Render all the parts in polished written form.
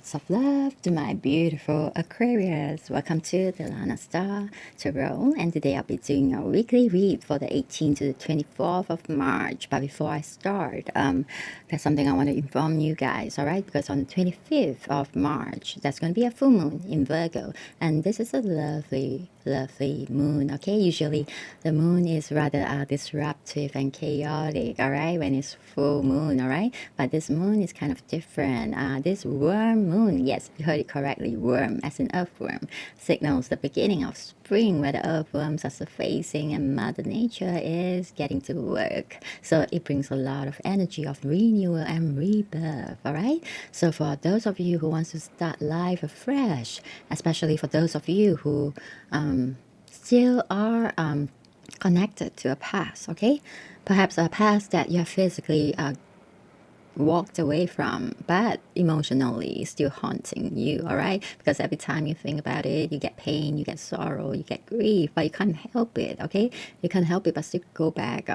Lots of love to my beautiful Aquarius. Welcome to the Lana Star Tarot, and today I'll be doing a weekly read for the 18th to the 24th of March. But before I start, there's something I want to inform you guys, all right? Because on the 25th of March, there's going to be a full moon in Virgo, and this is a lovely moon. Okay, usually the moon is rather disruptive and chaotic, all right, when it's full moon, all right, but this moon is kind of different. This worm moon, yes, you heard it correctly, worm as in earthworm, signals the beginning of spring, where the earthworms are surfacing and Mother Nature is getting to work. So it brings a lot of energy of renewal and rebirth, all right? So for those of you who wants to start life afresh, especially for those of you who still are connected to a past, okay? Perhaps a past that you have physically walked away from, but emotionally still haunting you, all right? Because every time you think about it, you get pain, you get sorrow, you get grief, but you can't help it, okay? You can't help it but still go back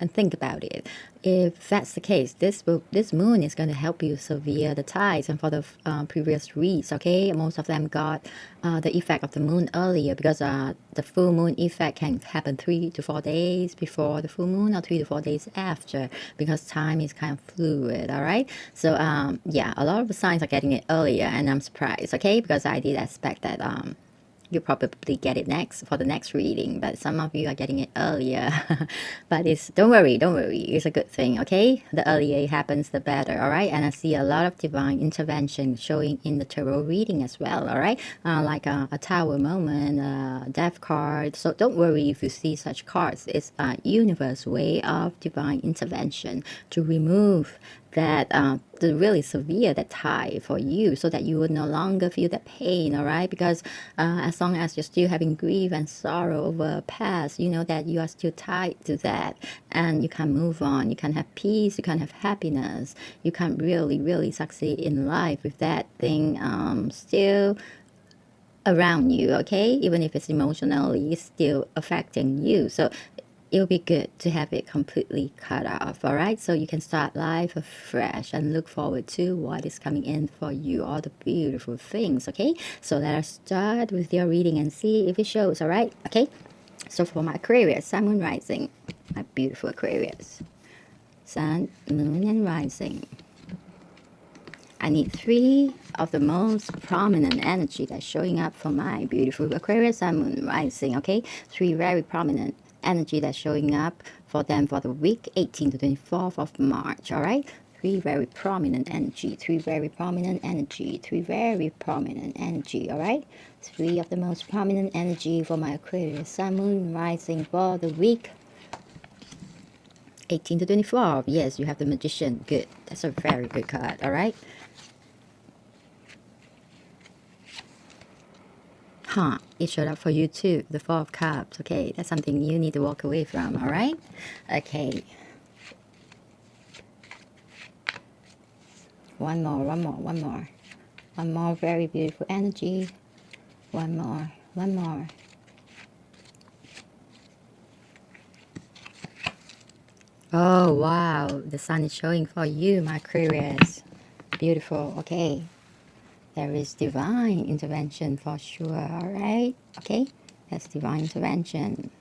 and think about it. If that's the case, this moon is going to help you severe the tides. And for the previous reads, okay, most of them got the effect of the moon earlier, because the full moon effect can happen 3 to 4 days before the full moon or 3 to 4 days after, because time is kind of fluid, all right? So yeah, a lot of the signs are getting it earlier, and I'm surprised, okay, because I did expect that you probably get it next for the next reading, but some of you are getting it earlier. But it's don't worry, it's a good thing, okay? The earlier it happens, the better, all right? And I see a lot of divine intervention showing in the tarot reading as well, all right? Like a tower moment, a death card. So don't worry if you see such cards. It's a universe way of divine intervention to remove that the really severe that tie for you, so that you would no longer feel that pain, all right? Because as long as you're still having grief and sorrow over past, you know that you are still tied to that, and you can't move on, you can't have peace, you can't have happiness, you can't really succeed in life with that thing still around you, okay? Even if it's emotionally still affecting you. So it'll be good to have it completely cut off, all right? So you can start life afresh and look forward to what is coming in for you, all the beautiful things, okay? So let us start with your reading and see if it shows, all right? Okay? So for my Aquarius, Sun, Moon, Rising, my beautiful Aquarius, Sun, Moon, and Rising. I need 3 of the most prominent energy that's showing up for my beautiful Aquarius, Sun, Moon, Rising, okay? 3 very prominent energy that's showing up for them for the week 18th to 24th of March, all right? 3 very prominent energy, 3 very prominent energy, 3 very prominent energy, all right? 3 of the most prominent energy for my Aquarius, Sun, Moon, Rising for the week 18 to 24. Yes, you have the Magician. Good. That's a very good card, all right? It showed up for you too, the Four of Cups. Okay, that's something you need to walk away from, all right? Okay. One more. One more very beautiful energy. One more. Oh, wow. The sun is showing for you, my Aquarius. Beautiful. Okay. There is divine intervention for sure, all right? Okay, that's divine intervention.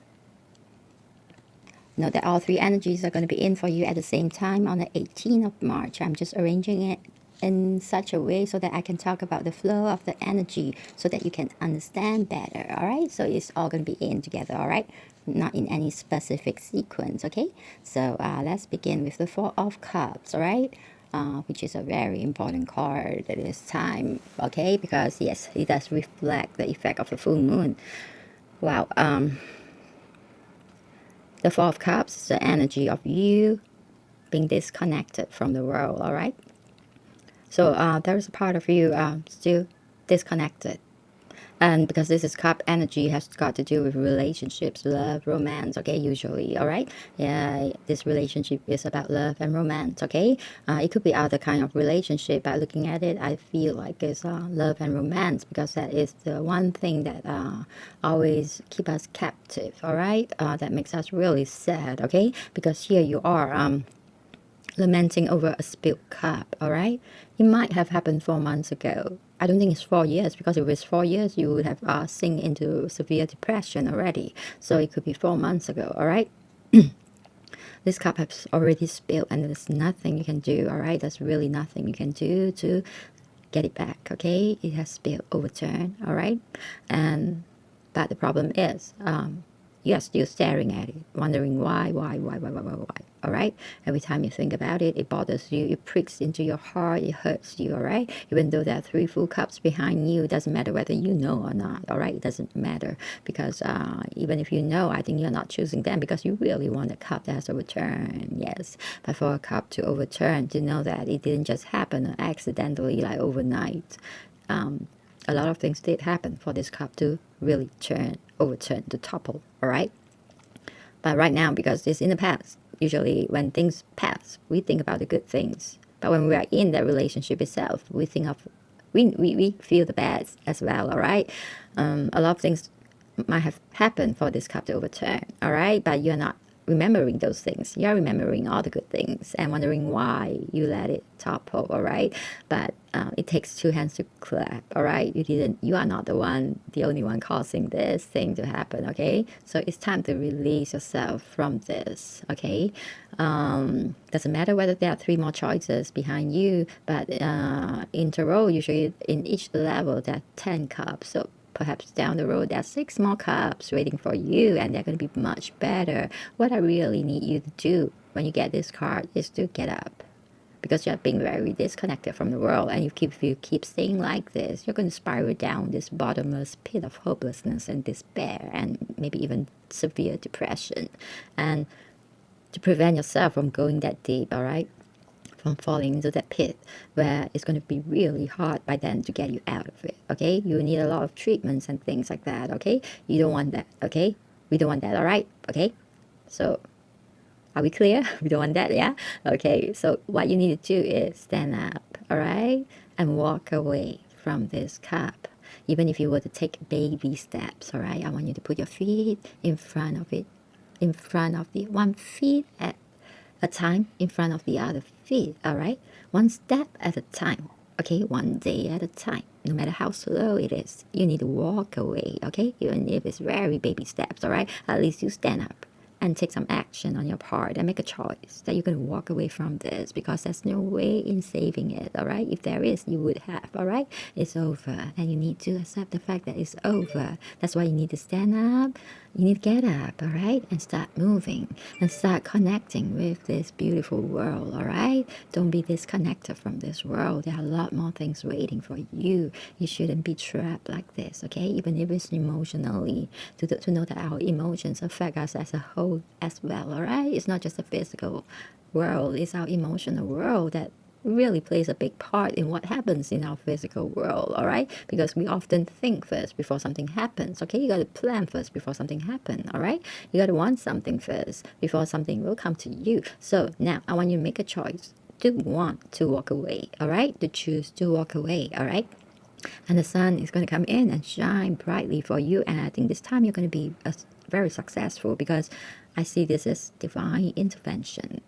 Note that all 3 energies are going to be in for you at the same time on the 18th of March. I'm just arranging it in such a way so that I can talk about the flow of the energy so that you can understand better, all right? So it's all going to be in together, all right? Not in any specific sequence, okay? So let's begin with the Four of Cups, all right? Which is a very important card at this time, okay? Because yes, it does reflect the effect of the full moon. Wow. The Four of Cups is the energy of you being disconnected from the world, all right? So there's a part of you still disconnected. And because this is cup energy, has got to do with relationships, love, romance, okay, usually, all right? Yeah, this relationship is about love and romance, okay? It could be other kind of relationship. By looking at it, I feel like it's love and romance, because that is the one thing that always keep us captive, all right? That makes us really sad, okay? Because here you are, lamenting over a spilled cup, all right? It might have happened 4 months ago. I don't think it's 4 years, because if it was 4 years, you would have sink into severe depression already. So it could be 4 months ago, all right? This cup has already spilled, and there's nothing you can do, all right? There's really nothing you can do to get it back, okay? It has spilled, overturned, all right? And but the problem is, you're still staring at it, wondering why, all right? Every time you think about it, it bothers you, it pricks into your heart, it hurts you, all right? Even though there are 3 full cups behind you, it doesn't matter whether you know or not, all right? It doesn't matter, because even if you know, I think you're not choosing them because you really want a cup that has overturned, yes. But for a cup to overturn, to know that it didn't just happen accidentally, like overnight. A lot of things did happen for this cup to really overturn, to topple, all right? But right now, because it's in the past, usually when things pass, we think about the good things. But when we are in that relationship itself, we think of, we feel the bad as well, all right? A lot of things might have happened for this cup to overturn, all right? But you're not remembering those things. You're remembering all the good things and wondering why you let it topple, all right? But it takes 2 hands to clap, all right? You are not the only one causing this thing to happen, okay? So it's time to release yourself from this, okay? Doesn't matter whether there are 3 more choices behind you, but in tarot, usually in each level, there are 10 cups. So perhaps down the road, there are 6 more cups waiting for you, and they're going to be much better. What I really need you to do when you get this card is to get up, because you're being very disconnected from the world, and if you keep staying like this, you're going to spiral down this bottomless pit of hopelessness and despair, and maybe even severe depression. And to prevent yourself from going that deep, all right, from falling into that pit where it's going to be really hard by then to get you out of it, okay? You need a lot of treatments and things like that, okay? You don't want that, okay? We don't want that, all right? Okay? So are we clear? We don't want that, yeah? Okay, so what you need to do is stand up, all right? And walk away from this cup. Even if you were to take baby steps, all right? I want you to put your feet in front of it, in front of the 1 feet at a time in front of the other feet, all right? 1 step at a time, okay? 1 day at a time. No matter how slow it is, you need to walk away, okay? Even if it's very baby steps, all right? At least you stand up and take some action on your part and make a choice that you're going to walk away from this, because there's no way in saving it, all right? If there is, you would have, all right? It's over, and you need to accept the fact that it's over. That's why you need to stand up. You need to get up, all right? And start moving and start connecting with this beautiful world, all right? Don't be disconnected from this world. There are a lot more things waiting for you. You shouldn't be trapped like this, okay? Even if it's emotionally, to know that our emotions affect us as a whole as well, all right? It's not just a physical world, it's our emotional world that really plays a big part in what happens in our physical world, all right? Because we often think first before something happens, okay? You got to plan first before something happens, all right? You got to want something first before something will come to you. So now I want you to make a choice to want to walk away, all right? To choose to walk away, all right? And the sun is going to come in and shine brightly for you. And I think this time you're going to be very successful, because I see this as divine intervention.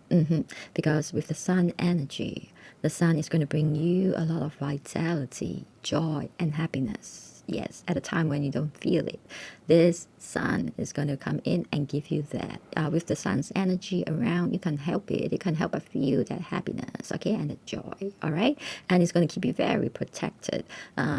Because with the sun energy, the sun is going to bring you a lot of vitality, joy, and happiness. Yes, at a time when you don't feel it. This sun is going to come in and give you that. With the sun's energy around, you can help it. You can help but feel that happiness, okay, and the joy, all right? And it's going to keep you very protected,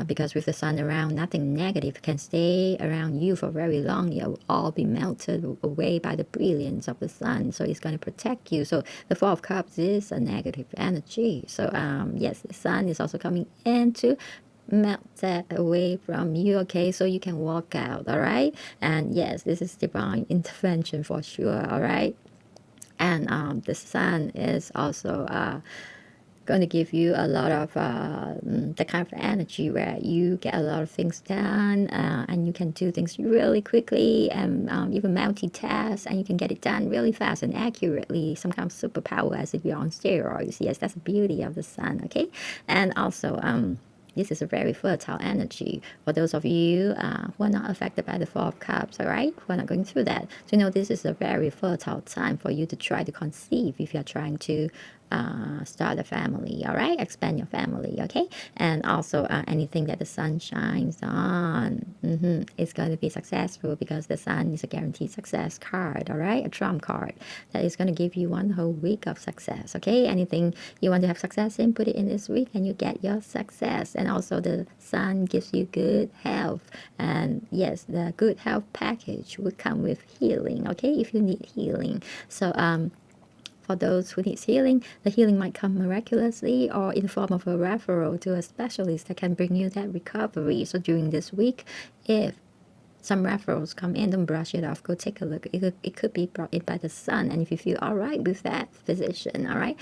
because with the sun around, nothing negative can stay around you for very long. You'll all be melted away by the brilliance of the sun. So it's going to protect you. So the Four of Cups is a negative energy. So yes, the sun is also coming in to melt that away from you, okay, so you can walk out, all right? And yes, this is divine intervention for sure, all right? And the sun is also going to give you a lot of the kind of energy where you get a lot of things done, and you can do things really quickly, and even multitask, and you can get it done really fast and accurately, some kind of superpower as if you're on steroids. Yes, that's the beauty of the sun, okay? And also this is a very fertile energy for those of you who are not affected by the Four of Cups, all right? Who are not going through that. So, this is a very fertile time for you to try to conceive if you're trying to start a family, all right? Expand your family, okay? And also anything that the sun shines on, is going to be successful because the sun is a guaranteed success card, all right? A trump card that is going to give you one whole week of success, okay? Anything you want to have success in, put it in this week and you get your success. And also the sun gives you good health. And yes, the good health package would come with healing, okay? If you need healing. So, for those who need healing, the healing might come miraculously or in the form of a referral to a specialist that can bring you that recovery. So during this week, if some referrals come in, don't brush it off. Go take a look. It could be brought in by the sun. And if you feel all right with that physician, all right,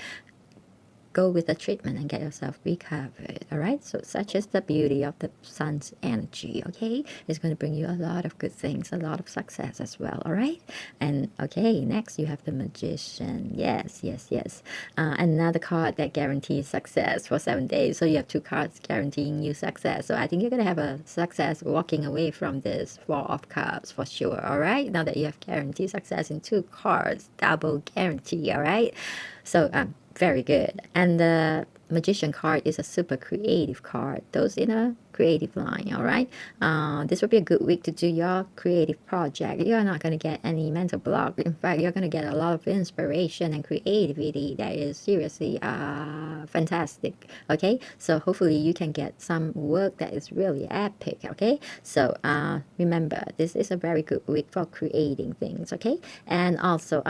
go with the treatment and get yourself recovered, all right? So such is the beauty of the sun's energy, okay? It's going to bring you a lot of good things, a lot of success as well, all right? And okay, next you have the magician. Yes, yes, yes. Another card that guarantees success for 7 days. So you have two cards guaranteeing you success. So I think you're going to have a success walking away from this Four of Cups for sure, all right? Now that you have guaranteed success in two cards, double guarantee, all right? So very good. And the magician card is a super creative card. Those in a creative line, all right? This will be a good week to do your creative project. You're not going to get any mental block. In fact, you're going to get a lot of inspiration and creativity that is seriously fantastic, okay? So hopefully you can get some work that is really epic, okay? So remember, this is a very good week for creating things, okay? And also,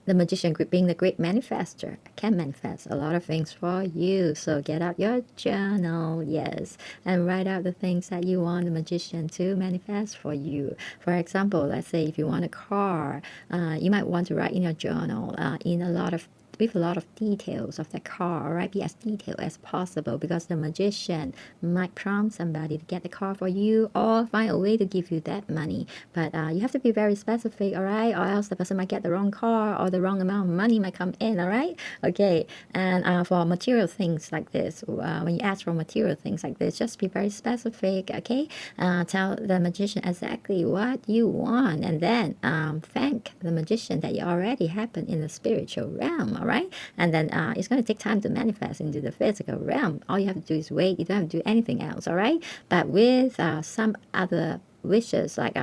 the magician group being the great manifester can manifest a lot of things for you. So get out your journal, yes, and write out the things that you want the magician to manifest for you. For example, let's say if you want a car, you might want to write in your journal in a lot of with a lot of details of the car, right? Be as detailed as possible because the magician might prompt somebody to get the car for you or find a way to give you that money. But you have to be very specific, all right? Or else the person might get the wrong car or the wrong amount of money might come in, all right? Okay. And for material things like this, when you ask for material things like this, just be very specific, okay? Tell the magician exactly what you want and then thank the magician that you already happened in the spiritual realm, all right? And then it's going to take time to manifest into the physical realm. All you have to do is wait. You don't have to do anything else, all right? But with some other wishes, like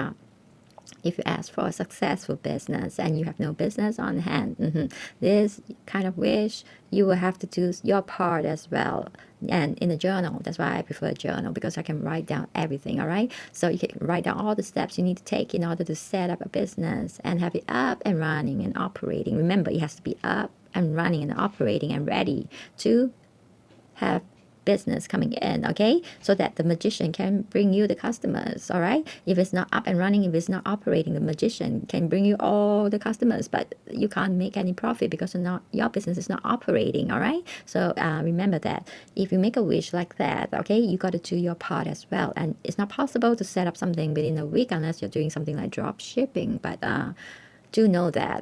if you ask for a successful business and you have no business on hand, this kind of wish, you will have to do your part as well. And in a journal, that's why I prefer a journal because I can write down everything, all right? So you can write down all the steps you need to take in order to set up a business and have it up and running and operating. Remember, it has to be up and running and operating and ready to have business coming in, okay? So that the magician can bring you the customers, all right? If it's not up and running, if it's not operating, the magician can bring you all the customers, but you can't make any profit because your business is not operating, all right? So remember that. If you make a wish like that, okay, you got to do your part as well. And it's not possible to set up something within a week unless you're doing something like drop shipping, but do know that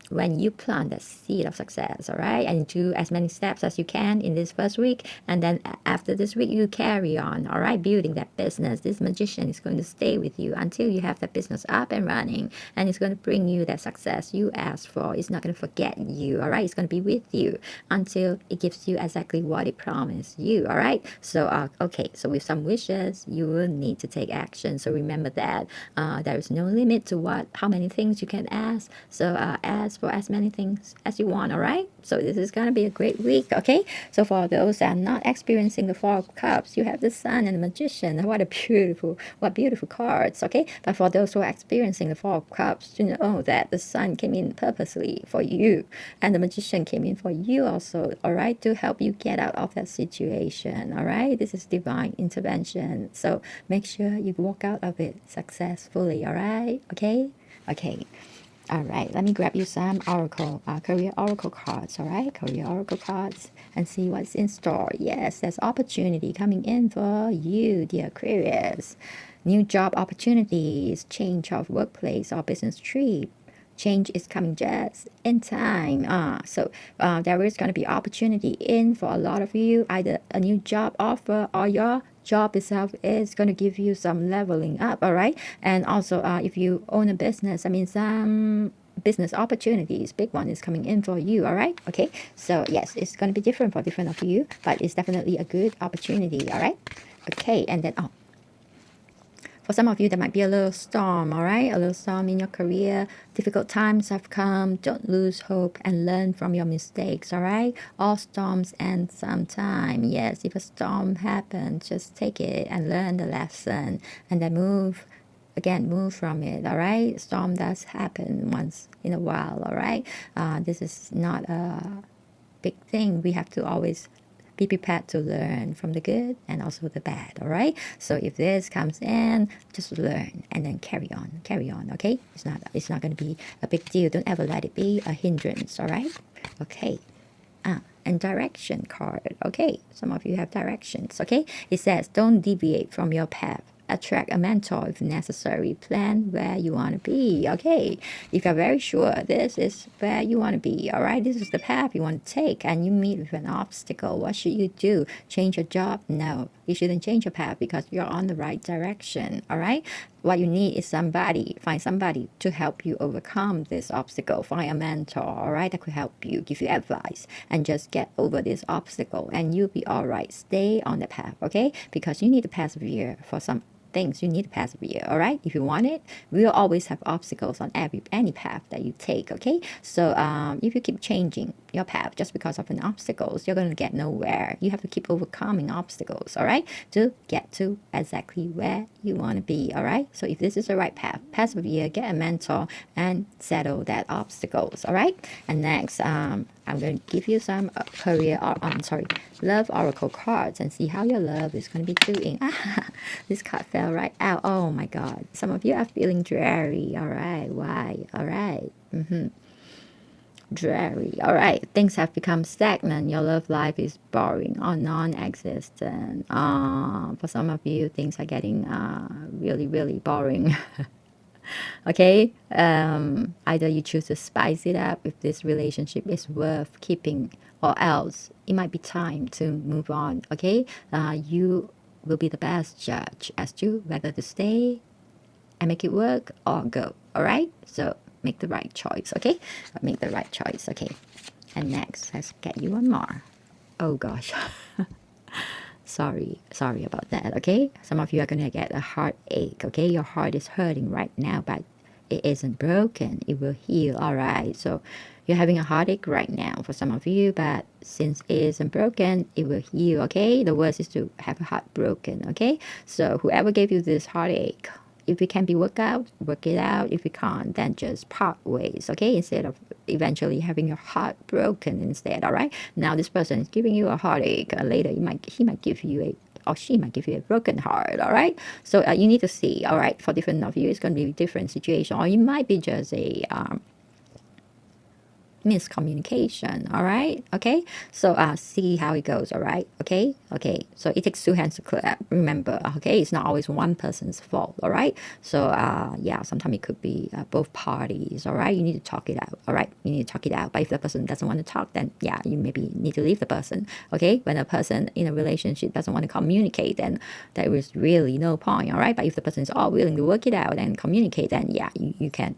when you plant the seed of success, all right, and do as many steps as you can in this first week, and then after this week, you carry on, all right, building that business. This magician is going to stay with you until you have that business up and running, and it's going to bring you that success you asked for. It's not going to forget you, all right? It's going to be with you until it gives you exactly what it promised you, all right? So, okay, so with some wishes, you will need to take action. So remember that there is no limit to how many things you can ask. So ask for as many things as you want, all right? So this is going to be a great week, okay? So for those that are not experiencing the Four of Cups, you have the Sun and the Magician. What beautiful cards, okay? But for those who are experiencing the Four of Cups, you know that the Sun came in purposely for you and the Magician came in for you also, all right? To help you get out of that situation, all right? This is divine intervention. So make sure you walk out of it successfully, all right? Okay? Okay. All right, let me grab you some career oracle cards, all right? Career oracle cards and see what's in store. Yes, there's opportunity coming in for you, dear Aquarius. New job opportunities, change of workplace or business trip. Change is coming just in time. So there is going to be opportunity in for a lot of you, either a new job offer or your job itself is going to give you some leveling up, all right? And also if you own a business, I mean, some business opportunities, big one is coming in for you. All right, okay, so yes, it's going to be different for different of you, but it's definitely a good opportunity. All right, okay, and then for some of you, there might be a little storm, all right? A little storm in your career. Difficult times have come. Don't lose hope and learn from your mistakes, all right? All storms end sometime. Yes, if a storm happens, just take it and learn the lesson and then move from it, all right? Storm does happen once in a while, all right? This is not a big thing. We have to always be prepared to learn from the good and also the bad, all right? So if this comes in, just learn and then carry on, okay? It's not going to be a big deal. Don't ever let it be a hindrance, all right? Okay. And direction card, okay? Some of you have directions, okay? It says don't deviate from your path. Attract a mentor if necessary. Plan where you want to be, okay? If you're very sure this is where you want to be, all right? This is the path you want to take, and you meet with an obstacle. What should you do? Change your job? No, you shouldn't change your path because you're on the right direction, all right? What you need is find somebody to help you overcome this obstacle. Find a mentor, all right, that could help you, give you advice, and just get over this obstacle, and you'll be all right. Stay on the path, okay? Because you need to persevere for some things. You need to persevere, all right? If you want it, we'll always have obstacles on any path that you take, okay? So if you keep changing your path just because of an obstacles, you're going to get nowhere. You have to keep overcoming obstacles, all right, to get to exactly where you want to be, all right? So if this is the right path, persevere, get a mentor, and settle that obstacles, all right? And next, I'm going to give you some love oracle cards and see how your love is going to be doing. This card fell right out. Oh my God. Some of you are feeling dreary. All right. Why? All right. Dreary. All right. Things have become stagnant. Your love life is boring or non-existent. For some of you, things are getting really, really boring. Okay, either you choose to spice it up if this relationship is worth keeping, or else it might be time to move on. Okay, you will be the best judge as to whether to stay and make it work or go. All right, so make the right choice. Okay, make the right choice. Okay, and next, let's get you one more. Oh gosh. Sorry about that, okay? Some of you are gonna get a heartache, okay? Your heart is hurting right now, but it isn't broken. It will heal, all right? So you're having a heartache right now for some of you, but since it isn't broken, it will heal, okay? The worst is to have a heart broken, okay? So whoever gave you this heartache, if it can be worked out, work it out. If it can't, then just part ways, okay? Instead of eventually having your heart broken instead, all right? Now this person is giving you a heartache. Later, he might give you or she might give you a broken heart, all right? So you need to see, all right? For different of you, it's going to be a different situation, or it might be just a miscommunication, all right? Okay, so see how it goes, all right? Okay, so it takes two hands to clap, remember, okay? It's not always one person's fault, all right? So yeah, sometimes it could be both parties, all right? You need to talk it out, all right? You need to talk it out. But if the person doesn't want to talk, then yeah, you maybe need to leave the person, okay? When a person in a relationship doesn't want to communicate, then there is really no point, all right? But if the person is all willing to work it out and communicate, then yeah, you can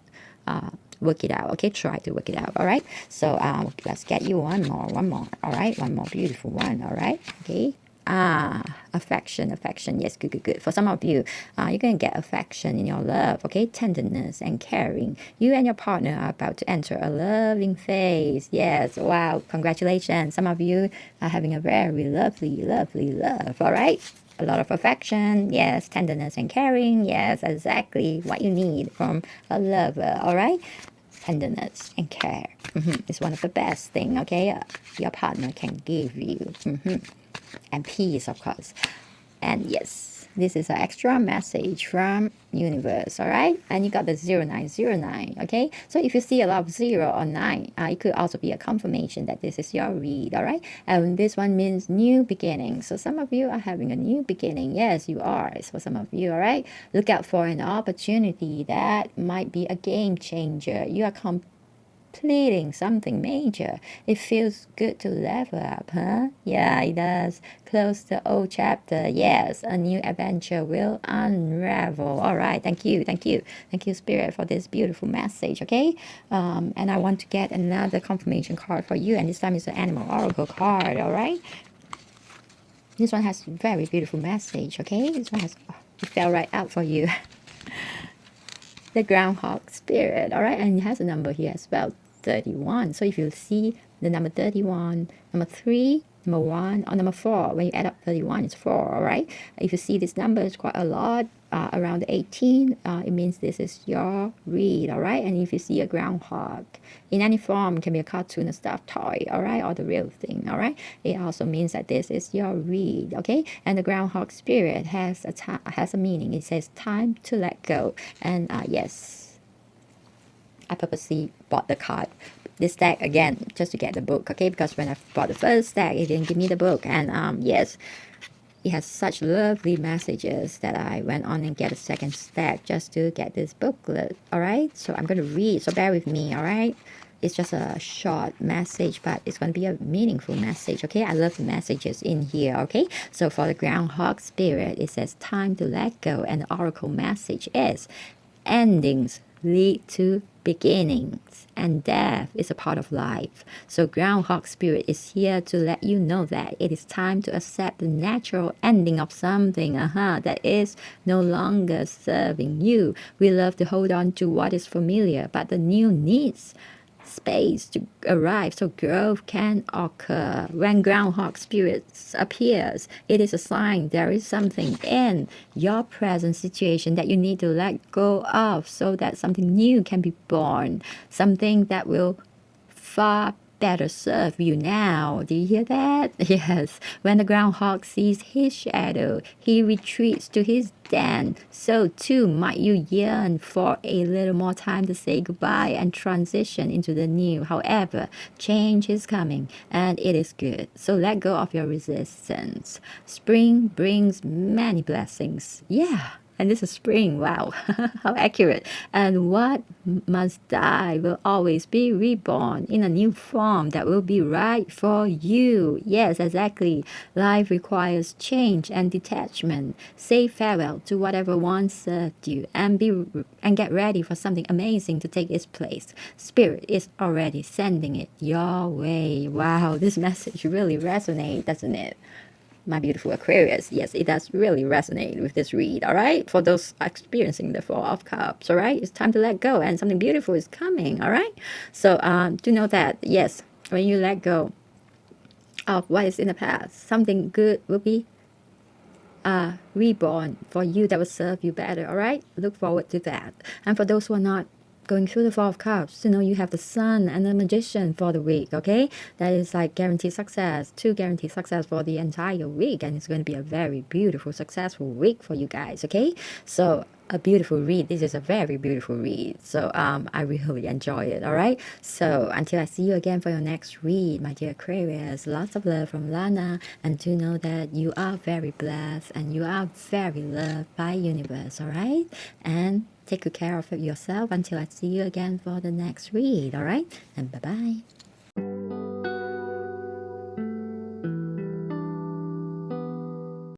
work it out, okay? Try to work it out, all right? So let's get you one more, all right? One more beautiful one, all right? Okay. Affection, yes, good. For some of you, you're gonna get affection in your love, okay? Tenderness and caring. You and your partner are about to enter a loving phase. Yes, wow, congratulations. Some of you are having a very lovely love, all right? A lot of affection, yes, tenderness and caring, yes, exactly what you need from a lover, all right? Tenderness and care is one of the best thing, okay? Your partner can give you, and peace, of course. And yes, this is an extra message from universe, all right? And you got the 0909, okay? So if you see a lot of 0 or 9, it could also be a confirmation that this is your read, all right? And this one means new beginning. So some of you are having a new beginning. Yes, you are. It's for some of you, all right? Look out for an opportunity that might be a game changer. You are completing something major. It feels good to level up, huh? Yeah, it does. Close the old chapter. Yes, a new adventure will unravel. All right, thank you, thank you, thank you, Spirit, for this beautiful message. Okay, and I want to get another confirmation card for you, and this time it's an animal oracle card. All right, this one has very beautiful message. Okay, this one has it fell right out for you. The groundhog spirit, all right, and it has a number here as well, 31. So if you see the number 31, number 3, number 1, or number 4, when you add up 31, it's 4, all right. If you see this number is quite a lot, around 18, it means this is your read, all right. And if you see a groundhog in any form, can be a cartoon, a stuffed toy, all right, or the real thing, all right, it also means that this is your read, okay. And the groundhog spirit has a meaning. It says time to let go. And yes, I purposely bought the card, this deck again, just to get the book, okay, because when I bought the first deck, it didn't give me the book. And yes, it has such lovely messages that I went on and get a second stack just to get this booklet, all right. So I'm going to read, so bear with me, all right. It's just a short message, but it's going to be a meaningful message, okay. I love the messages in here, okay. So for the groundhog spirit, it says time to let go, and the oracle message is endings lead to beginnings, and death is a part of life. So groundhog spirit is here to let you know that it is time to accept the natural ending of something that is no longer serving you. We love to hold on to what is familiar, but the new needs space to arrive so growth can occur. When groundhog spirits appears, it is a sign there is something in your present situation that you need to let go of so that something new can be born, something that will far better serve you now. Do you hear that? Yes. When the groundhog sees his shadow, he retreats to his den. So too might you yearn for a little more time to say goodbye and transition into the new. However, change is coming and it is good. So let go of your resistance. Spring brings many blessings. Yeah. And this is spring. Wow, how accurate. And what must die will always be reborn in a new form that will be right for you. Yes, exactly. Life requires change and detachment. Say farewell to whatever once served you and get ready for something amazing to take its place. Spirit is already sending it your way. Wow, this message really resonates, doesn't it? My beautiful Aquarius, yes, it does really resonate with this read, all right? For those experiencing the Four of Cups, all right? It's time to let go and something beautiful is coming, all right? So to know that, yes, when you let go of what is in the past, something good will be reborn for you that will serve you better, all right? Look forward to that. And for those who are not going through the Four of Cups, you know, you have the Sun and the Magician for the week, okay? That is like guaranteed success, 2 guaranteed success for the entire week, and it's going to be a very beautiful, successful week for you guys, okay? So a beautiful read. This is a very beautiful read. So I really enjoy it, all right? So until I see you again for your next read, my dear Aquarius, lots of love from Lana, and do know that you are very blessed and you are very loved by universe, all right? And take good care of yourself until I see you again for the next read, all right? And bye-bye.